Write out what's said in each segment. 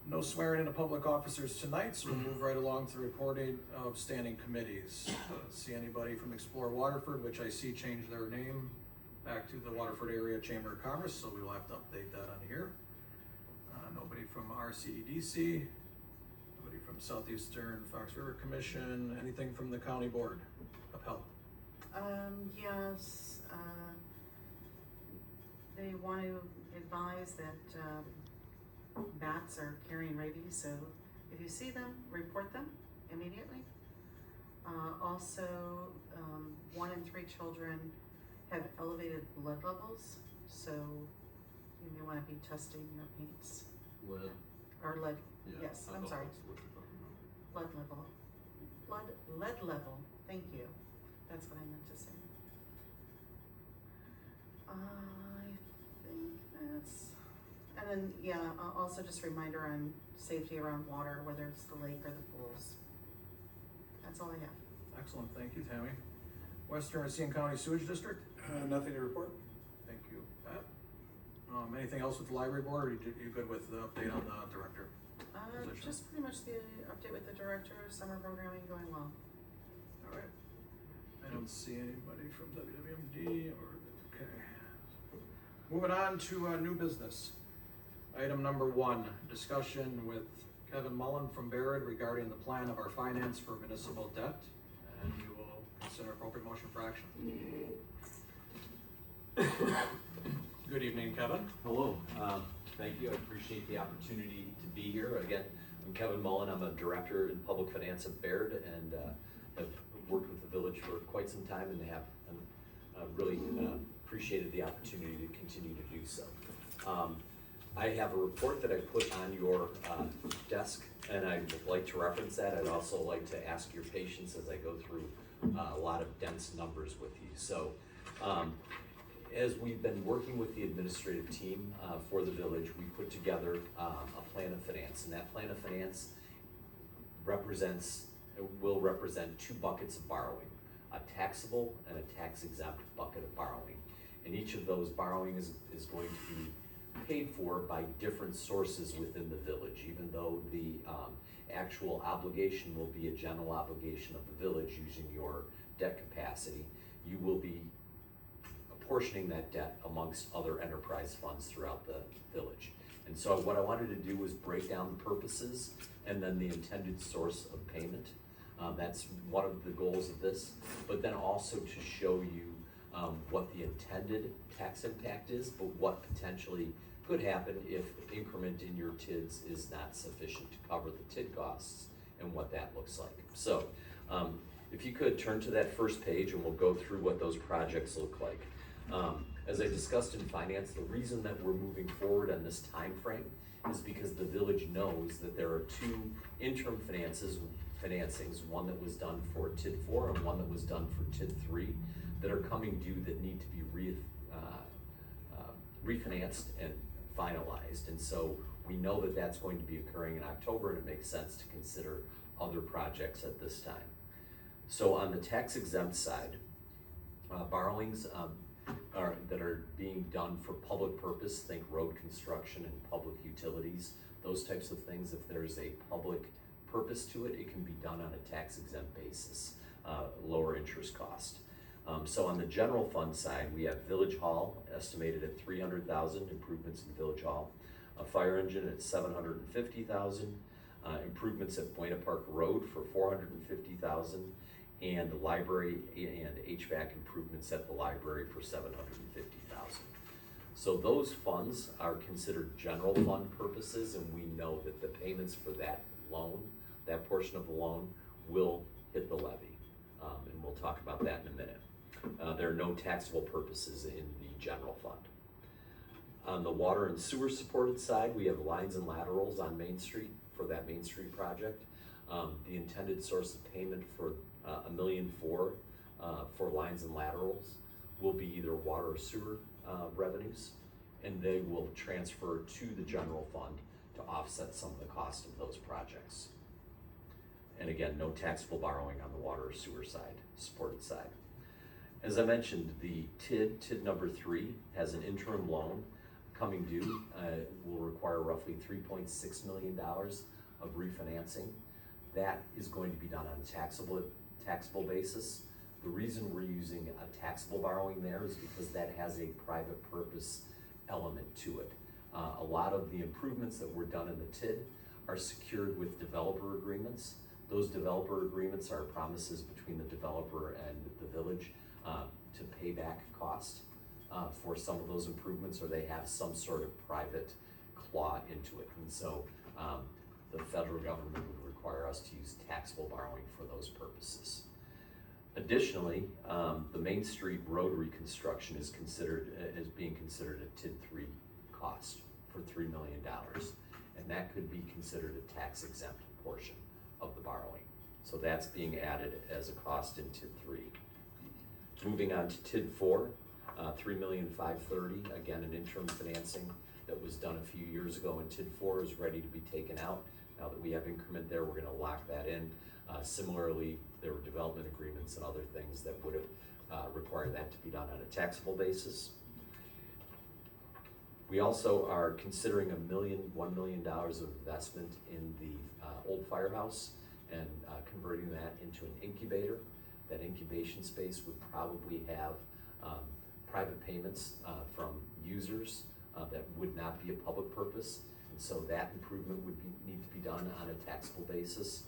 No swearing into public officers tonight, so we'll move right along to the reporting of standing committees. See anybody from Explore Waterford, which I see changed their name back to the Waterford Area Chamber of Commerce, so we will have to update that on here. Nobody from RCEDC, nobody from Southeastern Fox River Commission, anything from the County Board of Health? Yes, they want to advise that bats are carrying rabies, so if you see them, report them immediately. Also, 1 in 3 children have elevated blood levels, so you may want to be testing your paints. Lead. Or lead, Yeah, yes, I I'm thought sorry. that's what you're talking about. Lead level, thank you. That's what I meant to say. I think that's, and then, yeah, also just a reminder on safety around water, whether it's the lake or the pools. That's all I have. Excellent, thank you, Tammy. Western Racine County Sewage District? Nothing to report. Thank you, Pat. Anything else with the library board, or you good with the update on the director? Position. Just pretty much the update with the director, summer programming going well. All right. I don't see anybody from WWMD okay. Moving on to new business. Item number 1, discussion with Kevin Mullen from Baird regarding the plan of our finance for municipal debt, and you will consider appropriate motion for action. Good evening, Kevin. Hello, thank you. I appreciate the opportunity to be here. Again, I'm Kevin Mullen. I'm a director in public finance at Baird, and have worked with the village for quite some time, and have really appreciated the opportunity to continue to do so. I have a report that I put on your desk, and I would like to reference that. I'd also like to ask your patience as I go through a lot of dense numbers with you. So, as we've been working with the administrative team for the village, we put together a plan of finance, and that plan of finance will represent 2 buckets of borrowing, a taxable and a tax exempt bucket of borrowing. And each of those borrowing is going to be paid for by different sources within the village, even though the actual obligation will be a general obligation of the village using your debt capacity. You will be apportioning that debt amongst other enterprise funds throughout the village. And so what I wanted to do was break down the purposes and then the intended source of payment. That's one of the goals of this, but then also to show you what the intended tax impact is, but what potentially could happen if increment in your TIDs is not sufficient to cover the TID costs and what that looks like. So if you could turn to that first page, and we'll go through what those projects look like. As I discussed in finance, the reason that we're moving forward on this time frame is because the village knows that there are 2 interim financings, one that was done for TID 4 and one that was done for TID 3, that are coming due that need to be refinanced and finalized. And so we know that that's going to be occurring in October, and it makes sense to consider other projects at this time. So on the tax exempt side, borrowings that are being done for public purpose, think road construction and public utilities, those types of things. If there's a public purpose to it, it can be done on a tax exempt basis, lower interest cost. So on the general fund side, we have Village Hall estimated at $300,000, improvements in Village Hall, a fire engine at $750,000, improvements at Buena Park Road for $450,000, and the library and HVAC improvements at the library for $750,000. So those funds are considered general fund purposes, and we know that the payments for that loan, that portion of the loan, will hit the levy, and we'll talk about that in a minute. There are no taxable purposes in the general fund. On the water and sewer supported side, we have lines and laterals on Main Street for that Main Street project. The intended source of payment for $1.4 million for lines and laterals will be either water or sewer revenues, and they will transfer to the general fund to offset some of the cost of those projects. And again, no taxable borrowing on the water or sewer side, supported side. As I mentioned, the TID number 3 has an interim loan coming due will require roughly $3.6 million of refinancing. That is going to be done on a taxable basis. The reason we're using a taxable borrowing there is because that has a private purpose element to it. A lot of the improvements that were done in the TID are secured with developer agreements. Those developer agreements are promises between the developer and the village to pay back cost for some of those improvements, or they have some sort of private claw into it. And so the federal government would require us to use taxable borrowing for those purposes. Additionally, the Main Street road reconstruction is being considered a TID 3 cost for $3 million, and that could be considered a tax exempt portion of the borrowing. So that's being added as a cost in TID 3. Moving on to TID 4, $3,530,000, again an interim financing that was done a few years ago, and TID 4 is ready to be taken out. Now that we have increment there, we're going to lock that in. Similarly, there were development agreements and other things that would have required that to be done on a taxable basis. We also are considering $1 million of investment in the old firehouse and converting that into an incubator. That incubation space would probably have private payments from users that would not be a public purpose, and so that improvement would need to be done on a taxable basis.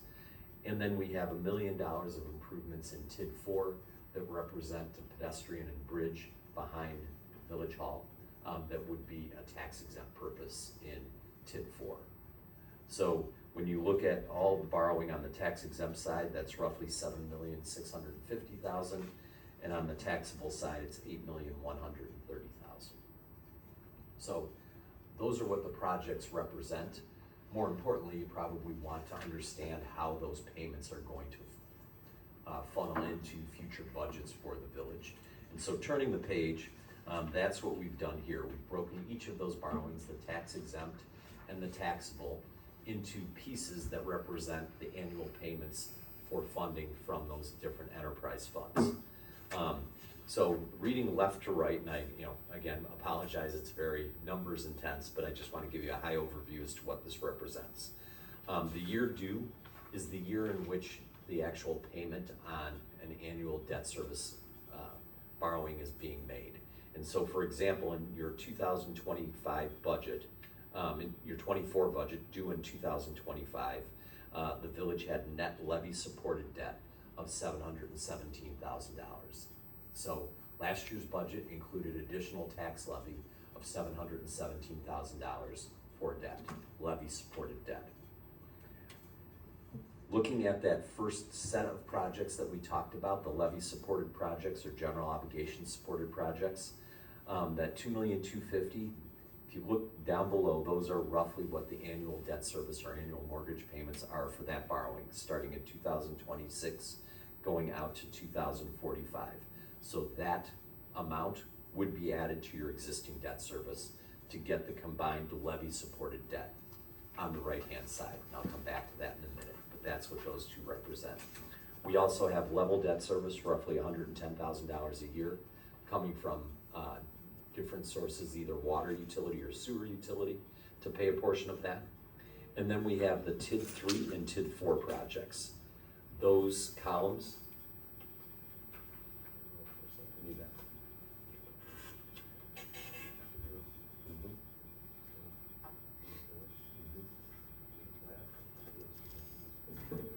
And then we have $1 million of improvements in TID 4 that represent a pedestrian and bridge behind Village Hall that would be a tax exempt purpose in TID 4. So when you look at all the borrowing on the tax exempt side, that's roughly $7,650,000, and on the taxable side, it's $8,130,000. So those are what the projects represent. More importantly, you probably want to understand how those payments are going to funnel into future budgets for the village. And so turning the page, that's what we've done here. We've broken each of those borrowings, the tax exempt and the taxable, into pieces that represent the annual payments for funding from those different enterprise funds. So reading left to right, and I, again, apologize, it's very numbers intense, but I just want to give you a high overview as to what this represents. The year due is the year in which the actual payment on an annual debt service borrowing is being made. And so, for example, in your 2025 budget, in your 24 budget due in 2025, the village had net levy supported debt of $717,000. So last year's budget included additional tax levy of $717,000 for debt, levy supported debt. Looking at that first set of projects that we talked about, the levy supported projects or general obligation supported projects, that $2,250,000, if you look down below, those are roughly what the annual debt service or annual mortgage payments are for that borrowing, starting in 2026, going out to 2045. So that amount would be added to your existing debt service to get the combined levy supported debt on the right-hand side. And I'll come back to that in a minute, but that's what those two represent. We also have level debt service, roughly $110,000 a year, coming from different sources, either water utility or sewer utility, to pay a portion of that. And then we have the TID 3 and TID 4 projects. Those columns,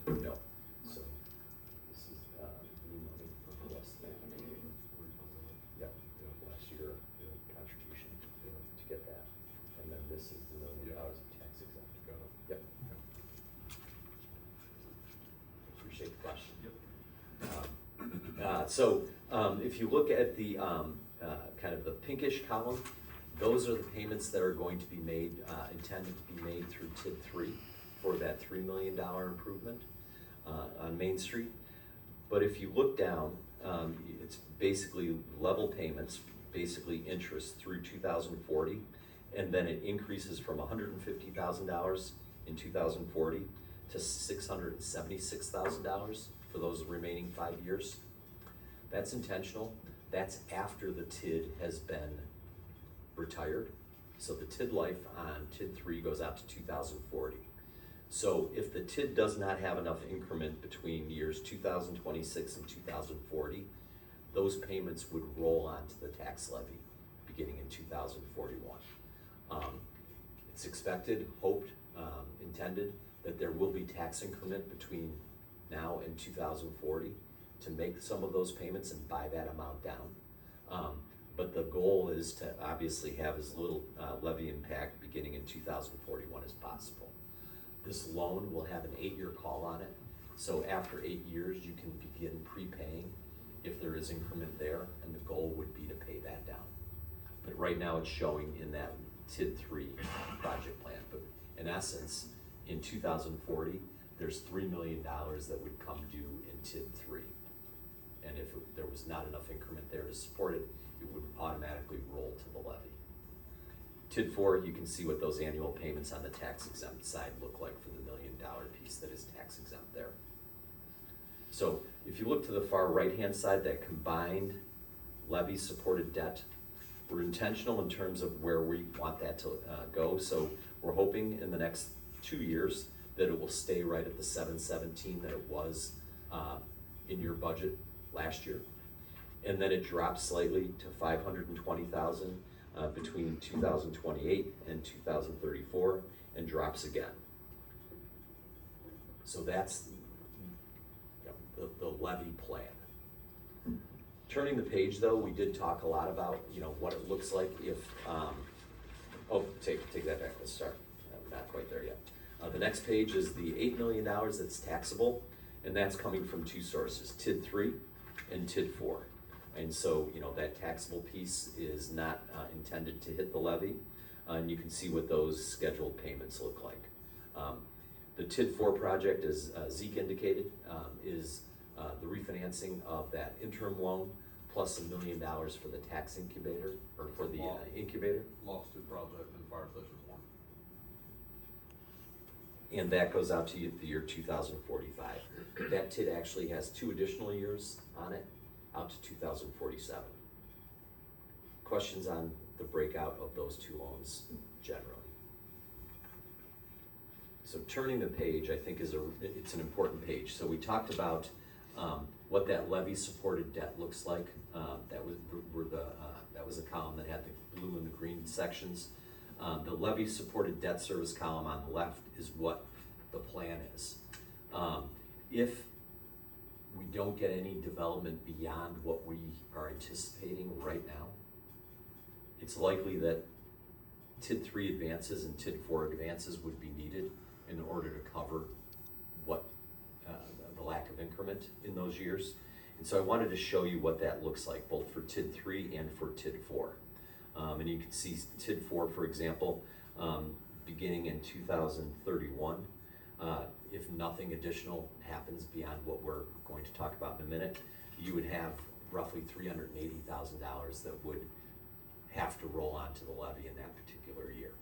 no. So this is new money for less than, yep, last year contribution to get that. And then this is the $1 million of tax exempt. Yep. Appreciate the question. Yep. If you look at the kind of the pinkish column, those are the payments that are going to be made, intended to be made through TID 3 for that $3 million improvement on Main Street. But if you look down, it's basically level payments, basically interest through 2040, and then it increases from $150,000 in 2040 to $676,000 for those remaining 5 years. That's intentional. That's after the TID has been retired. So the TID life on TID 3 goes out to 2040. So if the TID does not have enough increment between years 2026 and 2040, those payments would roll onto the tax levy beginning in 2041. It's expected, hoped, intended that there will be tax increment between now and 2040 to make some of those payments and buy that amount down. But the goal is to obviously have as little levy impact beginning in 2041 as possible. This loan will have an 8-year call on it. So after 8 years, you can begin prepaying if there is increment there, and the goal would be to pay that down. But right now it's showing in that TID 3 project plan. But in essence, in 2040, there's $3 million that would come due in TID 3. And if there was not enough increment there to support it, it would automatically roll to the levy. TID 4, you can see what those annual payments on the tax exempt side look like for the $1 million piece that is tax exempt there. So if you look to the far right-hand side, that combined levy supported debt, we're intentional in terms of where we want that to go. So we're hoping in the next 2 years that it will stay right at the 717 that it was in your budget last year. And then it drops slightly to 520,000 between 2028 and 2034 and drops again. So that's the levy plan. Turning the page though, we did talk a lot about what it looks like if, take that back, let's start. Not quite there yet. The next page is the $8 million that's taxable, and that's coming from two sources, TID 3 and TID 4. And so, that taxable piece is not intended to hit the levy, and you can see what those scheduled payments look like. The TID 4 project, as Zeke indicated, is the refinancing of that interim loan plus $1 million for the tax incubator, or for the incubator. Lost to project and fire station 1. And that goes out to the year 2045. That TID actually has 2 additional years on it, out to 2047. Questions on the breakout of those 2 loans generally? So turning the page, I think it's an important page. So we talked about what that levy supported debt looks like. That was a column that had the blue and the green sections. The levy supported debt service column on the left is what the plan is. If we don't get any development beyond what we are anticipating right now, it's likely that TID 3 advances and TID 4 advances would be needed in order to cover what the lack of increment in those years. And so I wanted to show you what that looks like, both for TID 3 and for TID 4. And you can see TID 4, for example, beginning in 2031. If nothing additional happens beyond what we're going to talk about in a minute, you would have roughly $380,000 that would have to roll onto the levy in that particular year.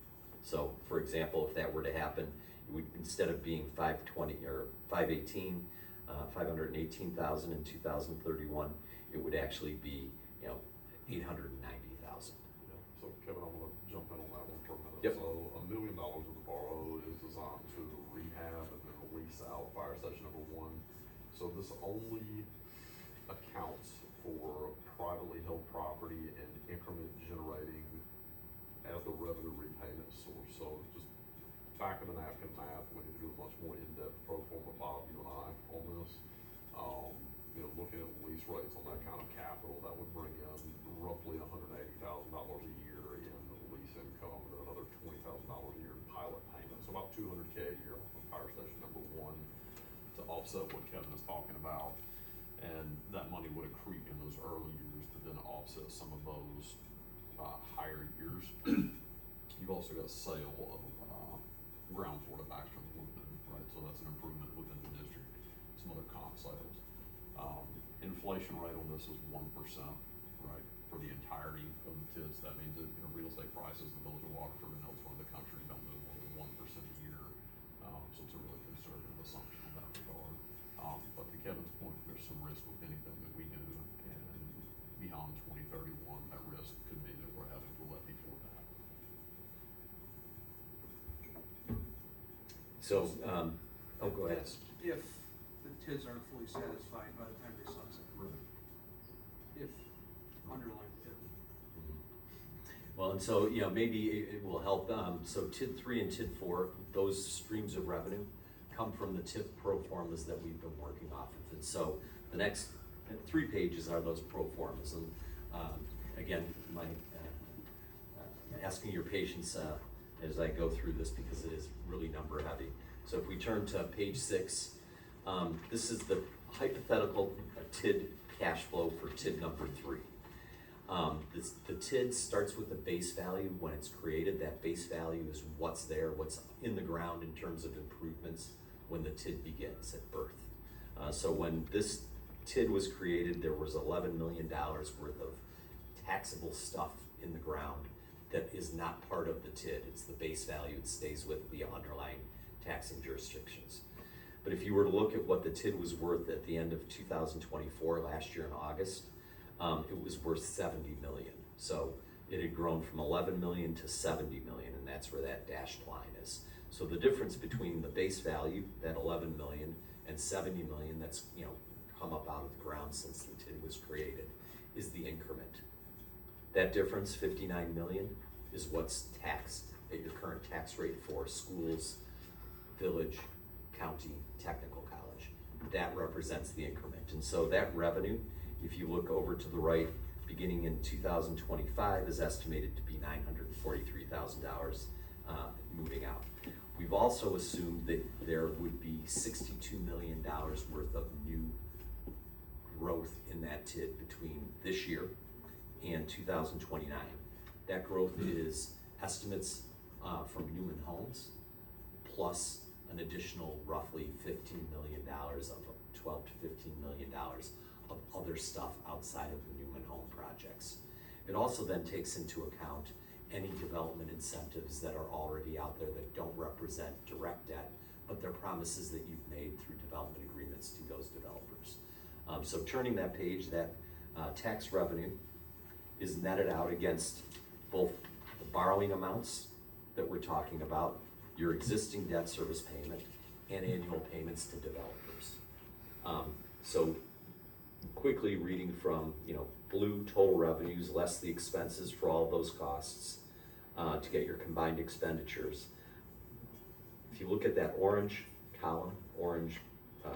So, for example, if that were to happen, it would, instead of being 520 or 518,000 in 2031, it would actually be 890,000. Yeah. So Kevin, I'm gonna jump in on that one for a minute. Yep. So $1 million of the borrow is designed to rehab and then lease out fire station number 1. So this only accounts for privately held property and increment generating as the revenue repayment source. So just back of the napkin math, we need to do a much more in-depth pro forma, Bob, you and I, on this. Looking at lease rates on that kind of capital, that would bring in roughly $180,000 a year in lease income, and another $20,000 a year in pilot payments. So about $200K a year on fire station number 1 to offset what Kevin is talking about. And that money would accrete in those early years to then offset some of those higher years. You've also got a sale of ground floor to Baxter and Woodman, right? So that's an improvement within the district. Some other comp sales. Inflation rate on this is 1%, right, for the entirety of the TIDs. That means that real estate prices in the village of Waterford and elsewhere in the country don't move more than 1% a year. So it's a really conservative assumption in that regard. But to Kevin's point, there's some risk with anything that we do, and beyond 2031, that risk could be that we're having to levy for that. So, oh, go ahead. That's if the TIDs aren't fully satisfied by the time they sunset. If underlying TID. Well, and so, maybe it will help, so TID 3 and TID 4, those streams of revenue come from the TIF pro formas that we've been working off of. And so the next 3 pages are those pro formas. And again, my asking your patience as I go through this because it is really number heavy. So if we turn to page 6, this is the hypothetical TID cash flow for TID number 3. The TID starts with the base value when it's created. That base value is what's there, what's in the ground in terms of improvements when the TID begins at birth. So when this TID was created, there was $11 million worth of taxable stuff in the ground that is not part of the TID. It's the base value. It stays with the underlying taxing jurisdictions. But if you were to look at what the TID was worth at the end of 2024, last year in August, it was worth 70 million. So it had grown from 11 million to 70 million, and that's where that dashed line is. So the difference between the base value, that 11 million, and 70 million that's come up out of the ground since the TID was created is the increment. That difference, 59 million, is what's taxed at your current tax rate for schools, village, county, technical college. That represents the increment. And so that revenue, if you look over to the right, beginning in 2025 is estimated to be $943,000 moving out. We've also assumed that there would be $62 million worth of new growth in that TID between this year and 2029. That growth is estimates from Newman Homes plus an additional roughly $15 million of $12 to $15 million of other stuff outside of the Newman Home projects. It also then takes into account any development incentives that are already out there that don't represent direct debt, but they're promises that you've made through development agreements to those developers. So turning that page, that tax revenue is netted out against both the borrowing amounts that we're talking about, your existing debt service payment, and annual payments to developers. So quickly reading from blue, total revenues less the expenses for all those costs to get your combined expenditures. If you look at that orange column, orange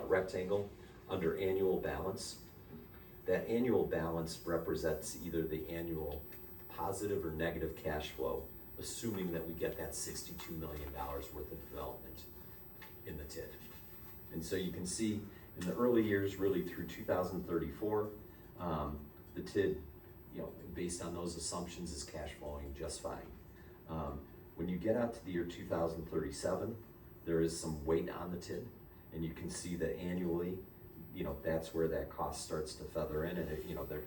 rectangle under annual balance, that annual balance represents either the annual positive or negative cash flow, assuming that we get that $62 million worth of development in the TID. And so you can see in the early years, really through 2034, the TID, based on those assumptions, is cash flowing just fine. When you get out to the year 2037, there is some weight on the TID, and you can see that annually, that's where that cost starts to feather in, and the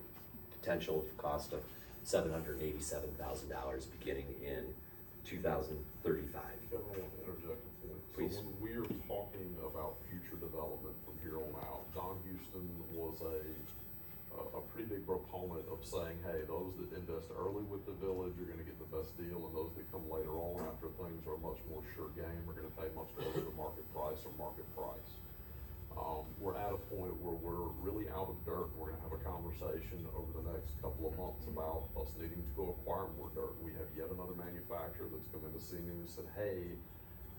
potential cost of $787,000 beginning in 2035. Kevin, I want to interject a point. Please. So when we're talking about future development from here on out, Don Houston was a pretty big proponent of saying, hey, those that invest early with the village are going to get the best deal, and those that come later on after things are a much more sure game are going to pay much closer to market price or market price. We're at a point where we're really out of dirt. We're going to have a conversation over the next couple of months about us needing to go acquire more dirt. We have yet another manufacturer that's come in to see me and said, hey,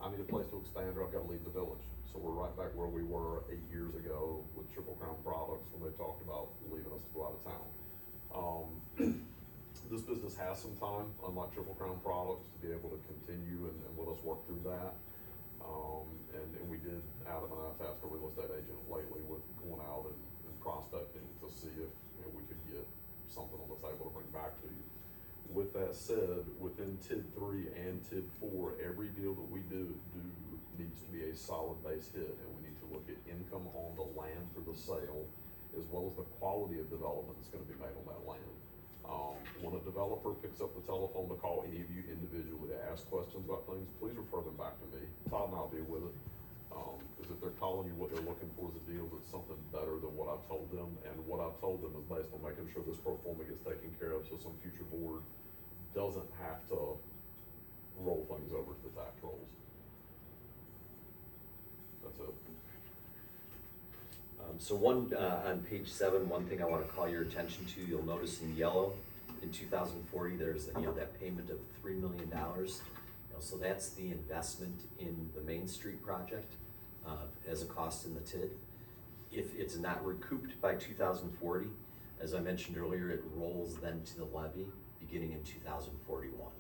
I need a place to expand or I've got to leave the village. So we're right back where we were 8 years ago with Triple Crown Products when they talked about leaving us to go out of town. This business has some time, unlike Triple Crown Products, to be able to continue and let us work through that. And we did, Adam and I tasked a real estate agent lately with going out and prospecting to see if we could get something on the table to bring back to you. With that said, within TID 3 and TID 4, every deal that we do needs to be a solid base hit, and we need to look at income on the land for the sale, as well as the quality of development that's going to be made on that land. When a developer picks up the telephone to call any of you individually to ask questions about things, please refer them back to me. Todd and I'll deal with it. Because if they're calling you, what they're looking for is a deal that's something better than what I've told them. And what I've told them is based on making sure this pro forma gets taken care of so some future board doesn't have to roll things over to the tax rolls. So on page 7, one thing I wanna call your attention to, you'll notice in yellow, in 2040, there's, that payment of $3 million. So that's the investment in the Main Street project, as a cost in the TID. If it's not recouped by 2040, as I mentioned earlier, it rolls then to the levy beginning in 2041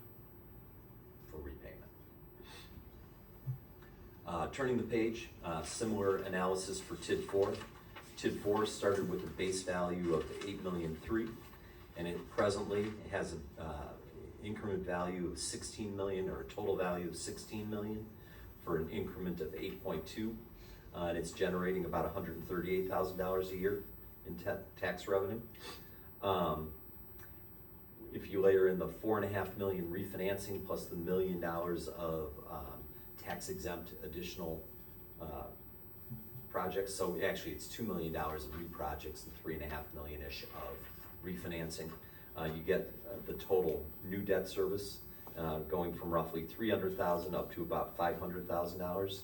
for repayment. Turning the page, similar analysis for TID 4. TID 4 started with a base value of $8.3 million, and it presently has an increment value of 16 million, or a total value of 16 million, for an increment of 8.2, and it's generating about $138,000 a year in tax revenue. If you layer in the $4.5 million refinancing plus the $1 million of tax exempt additional projects, so actually it's $2 million of new projects and $3.5 million-ish of refinancing. You get the total new debt service going from roughly $300,000 up to about $500,000.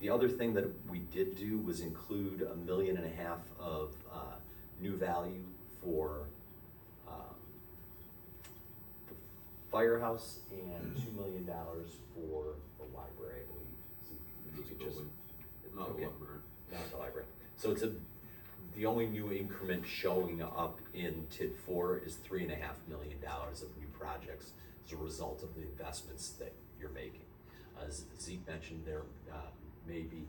The other thing that we did do was include $1.5 million of new value for the firehouse and $2 million for the library, I believe. So if you could just, Not okay. the library. Not the library. So the only new increment showing up in TID 4 is $3.5 million of new projects as a result of the investments that you're making. As Zeke mentioned, there may be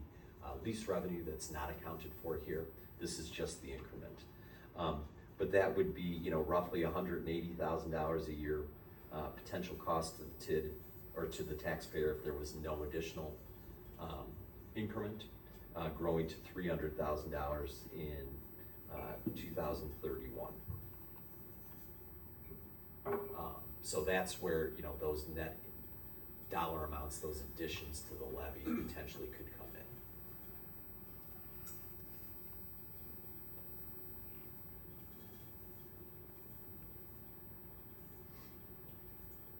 lease revenue that's not accounted for here. This is just the increment. But that would be, roughly $180,000 a year potential cost to the TID or to the taxpayer if there was no additional increment, growing to $300,000 in 2031. So that's where, those net dollar amounts, those additions to the levy potentially could come in.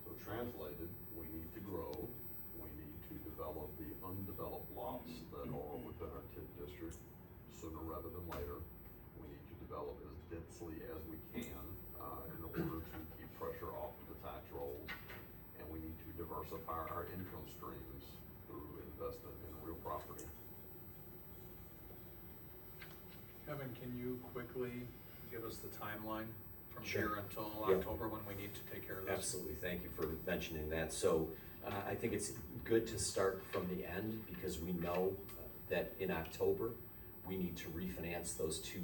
So translated, we need to grow, we need to develop the undeveloped lots that are within our TID district sooner rather than later. We need to develop as densely as we can in order to keep pressure off of the tax rolls. And we need to diversify our income streams through investment in real property. Kevin, can you quickly give us the timeline from Sure. here until Yep. October when we need to take care of this? Absolutely, thank you for mentioning that. So I think it's good to start from the end because we know that in October, we need to refinance those two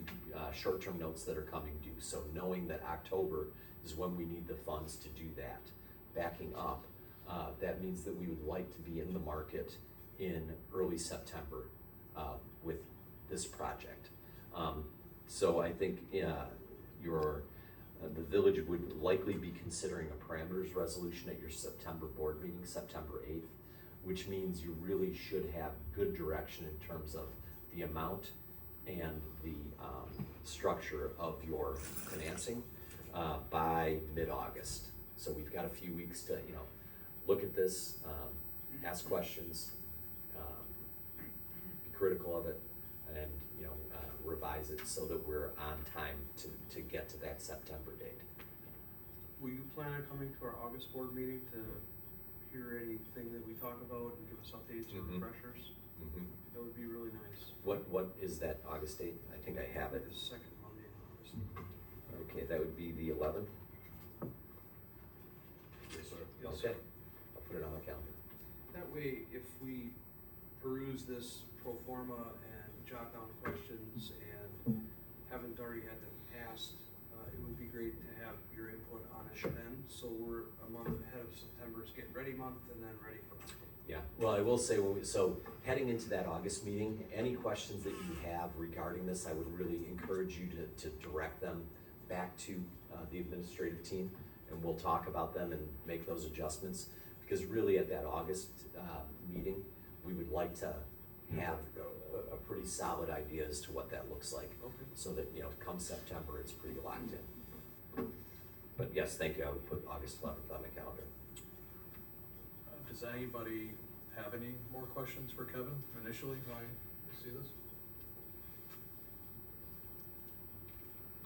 short-term notes that are coming due. So knowing that October is when we need the funds to do that, backing up, that means that we would like to be in the market in early September with this project. So I think the village would likely be considering a parameters resolution at your September board meeting, September 8th, which means you really should have good direction in terms of the amount and the structure of your financing by mid-August. So we've got a few weeks to, look at this, ask questions, be critical of it, and revise it so that we're on time to get to that September date. Will you plan on coming to our August board meeting to hear anything that we talk about and give us updates or Mhm. refreshers? Mm-hmm. That would be really nice. What is that August date? I think I have it. The second Monday in August. Okay, that would be the 11th. Yes, sir. Yes, Okay, sir. I'll put it on the calendar. That way, if we peruse this pro forma and jot down questions and haven't already had them asked, it would be great to have your input on it Sure. then. So we're a month ahead of September's get ready month and then ready for October. Yeah, well, I will say, so heading into that August meeting, any questions that you have regarding this, I would really encourage you to direct them back to the administrative team, and we'll talk about them and make those adjustments. Because really at that August meeting, we would like to have a pretty solid idea as to what that looks like. Okay. So that, come September, it's pretty locked in. But yes, thank you, I would put August 11th on the calendar. Does anybody have any more questions for Kevin initially while you see this?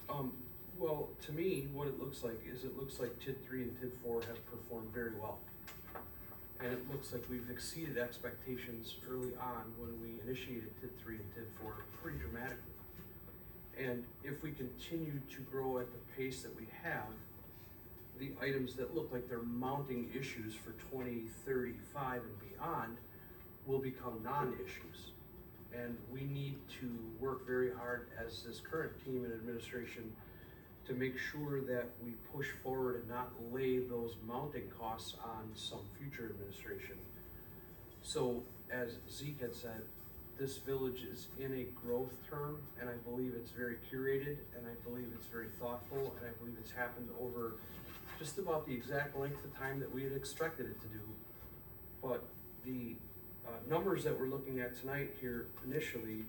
Well, to me, what it looks like is TID 3 and TID 4 have performed very well. And it looks like we've exceeded expectations early on when we initiated TID 3 and TID 4 pretty dramatically. And if we continue to grow at the pace that we have, the items that look like they're mounting issues for 2035 and beyond will become non-issues. And we need to work very hard as this current team and administration to make sure that we push forward and not lay those mounting costs on some future administration. So as Zeke had said, this village is in a growth term, and I believe it's very curated, and I believe it's very thoughtful, and I believe it's happened over just about the exact length of time that we had expected it to do. But the numbers that we're looking at tonight here initially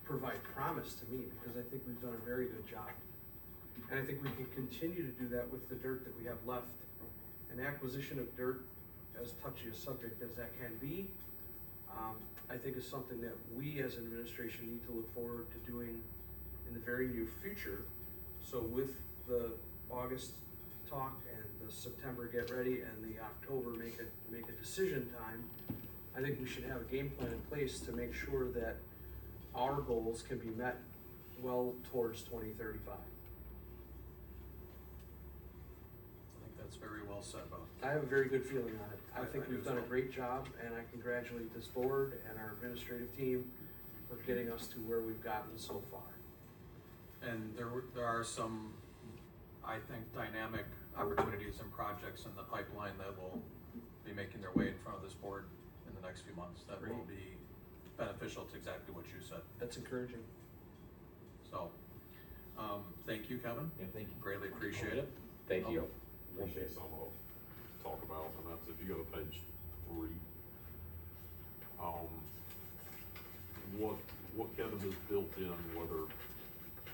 provide promise to me, because I think we've done a very good job. And I think we can continue to do that with the dirt that we have left. An acquisition of dirt, as touchy a subject as that can be, I think is something that we as an administration need to look forward to doing in the very near future. So with the August talk and the September get ready and the October make a decision time, I think we should have a game plan in place to make sure that our goals can be met well towards 2035. I think that's very well said, Bob. I have a very good feeling on it. I think I do we've as done a well. great job, and I congratulate this board and our administrative team for getting us to where we've gotten so far. And there are some, I think, dynamic opportunities and projects in the pipeline that will be making their way in front of this board in the next few months that will Great. be beneficial to exactly what you said. That's encouraging. So, thank you, Kevin. Yeah, thank you. Greatly appreciate it. Thank you. One thing some I'll talk about, and that's if you go to page 3, what Kevin has built in, whether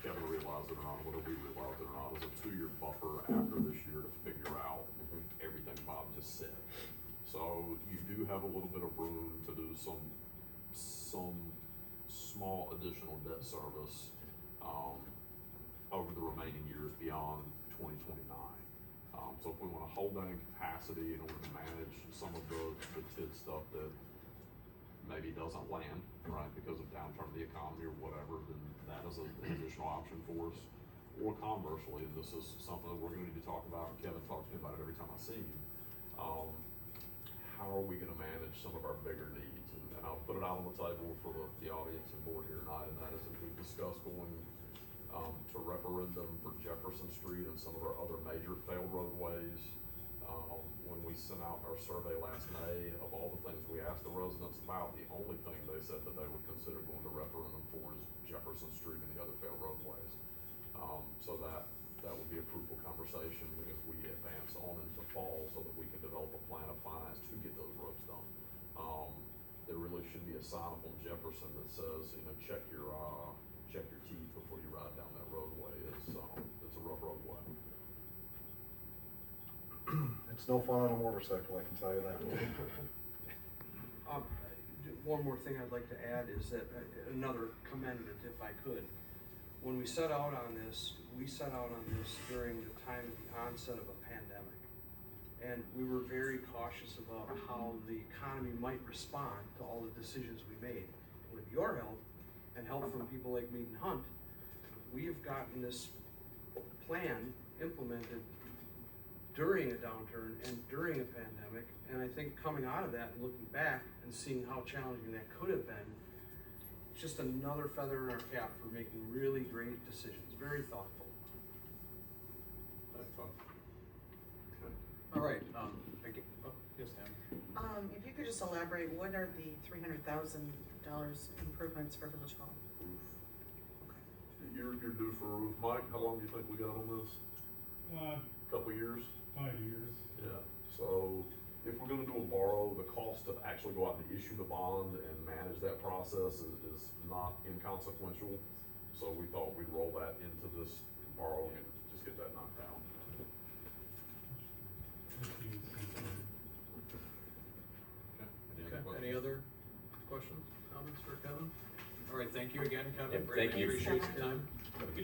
Kevin realized it or not, whether we realized it or not, is a 2-year buffer after this year to figure out everything Bob just said. So you do have a little bit of room to do some small additional debt service over the remaining years beyond 2029. So if we want to hold that in capacity in order to manage some of the TID stuff that maybe doesn't land, right, because of downturn of the economy or whatever, then that is an additional option for us. Or conversely, and this is something that we're going to need to talk about, and Kevin talks to me about it every time I see him. How are we going to manage some of our bigger needs? And I'll put it out on the table for the audience and board here tonight, and that is if we discuss going to referendum for Jefferson Street and some of our other major failed roadways. When we sent out our survey last May of all the things we asked the residents about, the only thing they said that they would consider going to referendum for is Jefferson Street and the other failed roadways. So that would be a fruitful conversation as we advance on into fall so that we can develop a plan of finance to get those roads done. There really should be a sign up on Jefferson that says, check your teeth before you ride down that roadway. It's a rough roadway. It's no fun on a motorcycle, I can tell you that. One more thing I'd like to add is that another commendant, if I could. When we set out on this, during the time of the onset of a pandemic. And we were very cautious about how the economy might respond to all the decisions we made. With your help and help from people like Mead and Hunt, we have gotten this plan implemented during a downturn and during a pandemic. And I think coming out of that and looking back and seeing how challenging that could have been, it's just another feather in our cap for making really great decisions, very thoughtful. Thanks, Bob. All right, yes, Dan. If you could just elaborate, what are the $300,000 improvements for Village Hall? You're due for a roof, Mike. How long do you think we got on this? Couple years? 5 years. Yeah. So if we're going to do a borrow, the cost to actually go out and issue the bond and manage that process is not inconsequential. So we thought we'd roll that into this borrowing and just get that knocked out. Okay, any other questions, comments for Kevin? All right, thank you again, Kevin. Yep, Greatly thank you. appreciate your time. Have a good